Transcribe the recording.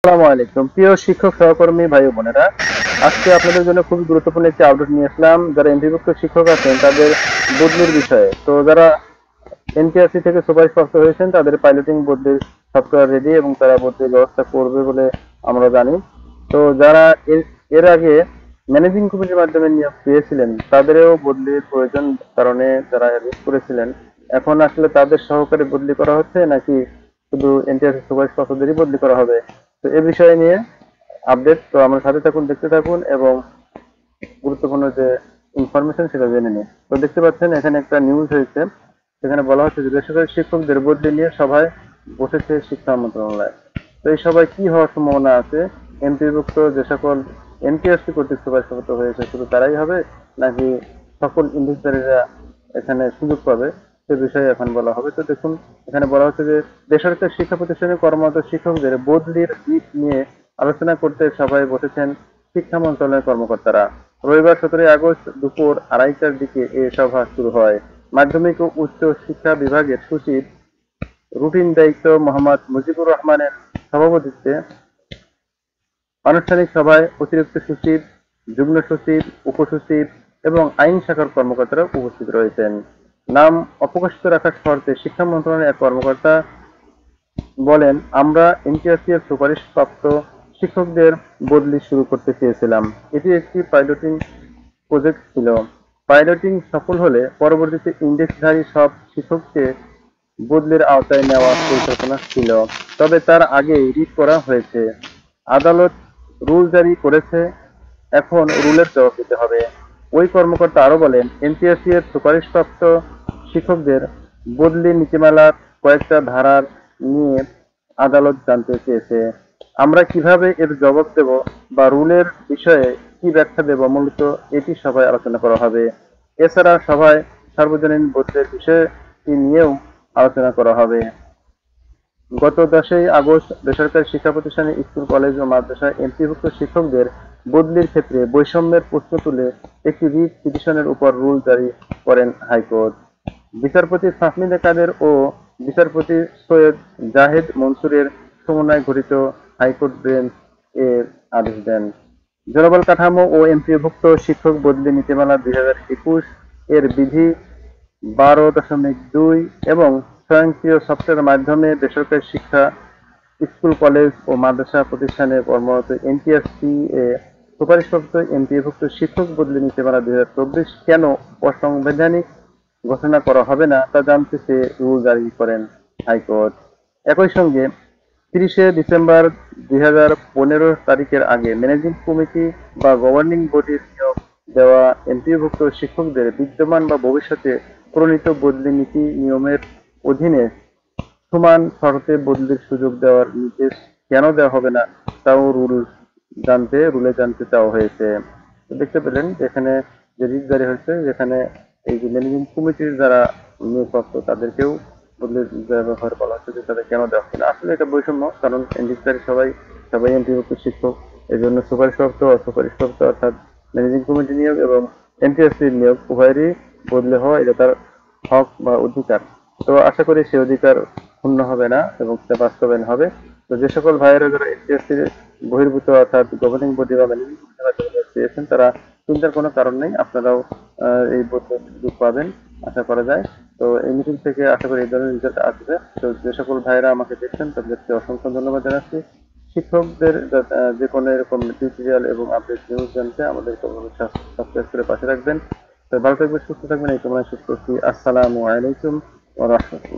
আসসালামু আলাইকুম প্রিয় শিক্ষক সহকর্মী ভাই ও বোনেরা। আজকে আপনাদের জন্য খুবই গুরুত্বপূর্ণ একটি আপডেট নিয়ে আসলাম। যারা এমপিভুক্ত শিক্ষক আছেন তাদের বদলির বিষয়ে। তো যারা এনটিআরসি থেকে সুপারিশপ্রাপ্ত হয়েছেন তাদের পাইলটিং বদলির সফটওয়্যার রেডি এবং তারা বদলির ব্যবস্থা করবে বলে আমরা জানি। তো যারা এর আগে ম্যানেজিং কমিটির মাধ্যমে নিয়োগ পেয়েছিলেন তাদেরও বদলির প্রয়োজন কারণে যারা রিস্ক করেছিলেন, এখন আসলে তাদের সহকারে বদলি করা হচ্ছে নাকি শুধু এনটিআরসি সুপারিশপ্রাপ্তদেরই বদলি করা হবে? তো এ বিষয়ে নিয়ে আপডেট। তো আমার সাথে থাকুন, দেখতে থাকুন এবং গুরুত্বপূর্ণ যে ইনফরমেশন সেটা জেনে নিন। তো দেখতে পাচ্ছেন এখানে একটা নিউজ হয়েছে, সেখানে বলা হচ্ছে যে বেসরকারি শিক্ষকদের বদলি নিয়ে সভায় বসেছে শিক্ষা মন্ত্রণালয়। তো এই সভায় কি হওয়ার সম্ভাবনা আছে? এমপিভুক্ত যে সকল এনটিআরসি কর্তৃক সুপারিশপ্রাপ্ত হয়েছে শুধু তারাই হবে, নাকি সকল ইন্ডিভিজুয়ালরা এখানে সুযোগ পাবে, সে বিষয়ে এখন বলা হবে। তো দেখুন, এখানে বলা হচ্ছে যে বেসরকারি শিক্ষা প্রতিষ্ঠানে কর্মরত শিক্ষকদের বদলির দিক নিয়ে আলোচনা করতে সভায় বসেছেন শিক্ষা মন্ত্রণালয়ের কর্মকর্তারা। রবিবার 17 আগস্ট দুপুর 2:30টার দিকে এ সভা শুরু হয়। মাধ্যমিক ও উচ্চ শিক্ষা বিভাগের সচিব রুটিন দায়িত্ব মোহাম্মদ মুজিবুর রহমানের সভাপতিত্বে আনুষ্ঠানিক সভায় অতিরিক্ত সচিব, যুগ্ম সচিব, উপসচিব এবং আইন শাখার কর্মকর্তারা উপস্থিত রয়েছেন। নাম অপ্রকাশিত রাখার শর্তে শিক্ষা মন্ত্রণালয়ের এক কর্মকর্তা বলেন, আমরা এনটিআরসি এর সুপারিশপ্রাপ্ত শিক্ষকদের বদলি শুরু করতে চেয়েছিলাম। এটি একটি পাইলটিং প্রজেক্ট ছিল। পাইলটিং সফল হলে পরবর্তীতে ইন্ডেক্সধারী সব শিক্ষককে বদলির আওতায় নেওয়ার পরিকল্পনা ছিল। তবে তার আগেই রিট করা হয়েছে। আদালত রুল জারি করেছে, এখন রুলের জবাব দিতে হবে। ওই কর্মকর্তা আরো বলেন, এনটিআরসি এর সুপারিশপ্রাপ্ত শিক্ষকদের বদলি নীতিমালার কয়েকটা ধারার নিয়ে আদালত জানতে চেয়েছে। আমরা কিভাবে এর জবাব দেব বা রুলের বিষয়ে কি ব্যাখ্যা দেব, মূলত এটি সভায় আলোচনা করা হবে। এছাড়া সভায় সার্বজনীন বদলির বিষয়টি নিয়েও আলোচনা করা হবে। গত 10 আগস্ট বেসরকারি শিক্ষা প্রতিষ্ঠানে স্কুল, কলেজ ও মাদ্রাসায় এমপিভুক্ত শিক্ষকদের বদলির ক্ষেত্রে বৈষম্যের প্রশ্ন তুলে একটি রিট পিটিশনের উপর রুল জারি করেন হাইকোর্ট। বিচারপতি ফাহমিদা কাদের ও বিচারপতি সৈয়দ জাহেদ মনসুরের সমন্বয়ে গঠিত হাইকোর্ট বেঞ্চ এ আদেশ দেন। জনবল কাঠামো ও এমপিওভুক্ত শিক্ষক বদলি নীতিমালা 2021 এর বিধি 12.2 এবং স্বয়ংক্রিয় সফটওয়্যারের মাধ্যমে বেসরকারি শিক্ষা, স্কুল, কলেজ ও মাদ্রাসা প্রতিষ্ঠানে কর্মরত এনটিআরসি এ সুপারিশপ্রাপ্ত এমপিওভুক্ত শিক্ষক বদলি নীতিমালা 2024 কেন অসাংবিধানিক ঘোষণা করা হবে না তা জানতে চেয়ে রুল জারি করেন হাইকোর্ট। একই সঙ্গে 30 ডিসেম্বর 2015 তারিখের আগে ম্যানেজিং কমিটি বা গভর্নিং বডির নিয়োগ দেওয়া এমপিওভুক্ত শিক্ষকদের বিদ্যমান বা ভবিষ্যতে প্রণীত বদলি নীতি নিয়মের অধীনে সমান শর্তে বদলির সুযোগ দেওয়ার নির্দেশ কেন দেওয়া হবে না তাও রুলে জানতে চাওয়া হয়েছে। তো দেখতে পেলেন এখানে যে রিট জারি হয়েছে, যেখানে এই যে ম্যানেজিং কমিটির যারা নিয়োগপ্রাপ্ত তাদেরকেও বদলির ব্যবহার বলা হচ্ছে যে তাদের কেন দেওয়া হচ্ছে না। আসলে এটা বৈষম্য, কারণ এনডিসিআর সবাই সবাই এমপিভুক্ত শিক্ষক। এই জন্য সুপারিশপ্রাপ্ত অসুপারিশপ্রাপ্ত অর্থাৎ ম্যানেজিং কমিটি নিয়োগ এবং এনটিএসসির নিয়োগ উভয়েরই বদলে হওয়া এটা তার হক বা অধিকার। তো আশা করি সে অধিকার ক্ষুণ্ণ হবে না এবং সেটা বাস্তবায়ন হবে। তো যে সকল ভাইয়েরা যারা এনটিএসসি বহির্ভূত অর্থাৎ গভর্নিং বডি বা ম্যানেজিং কমিটি পেয়েছেন তারা চিন্তার কোনো কারণ নেই, আপনারাও এই বদলের সুযোগ পাবেন আশা করা যায়। তো এই মিটিং থেকে আশা করি এই ধরনের রেজাল্ট আসবে। তো যে সকল ভাইয়েরা আমাকে দেখছেন তাদেরকে অসংখ্য ধন্যবাদ জানাচ্ছি। শিক্ষকদের যে কোনো এরকম টিউটোরিয়াল এবং আপডেট নিউজ জানতে আমাদের সাবস্ক্রাইব করে পাশে রাখবেন। তো ভালো থাকবেন, সুস্থ থাকবেন, এই কামনায় শেষ করছি। আসসালামু আলাইকুম ওয়া রাহমাতুল্লাহ।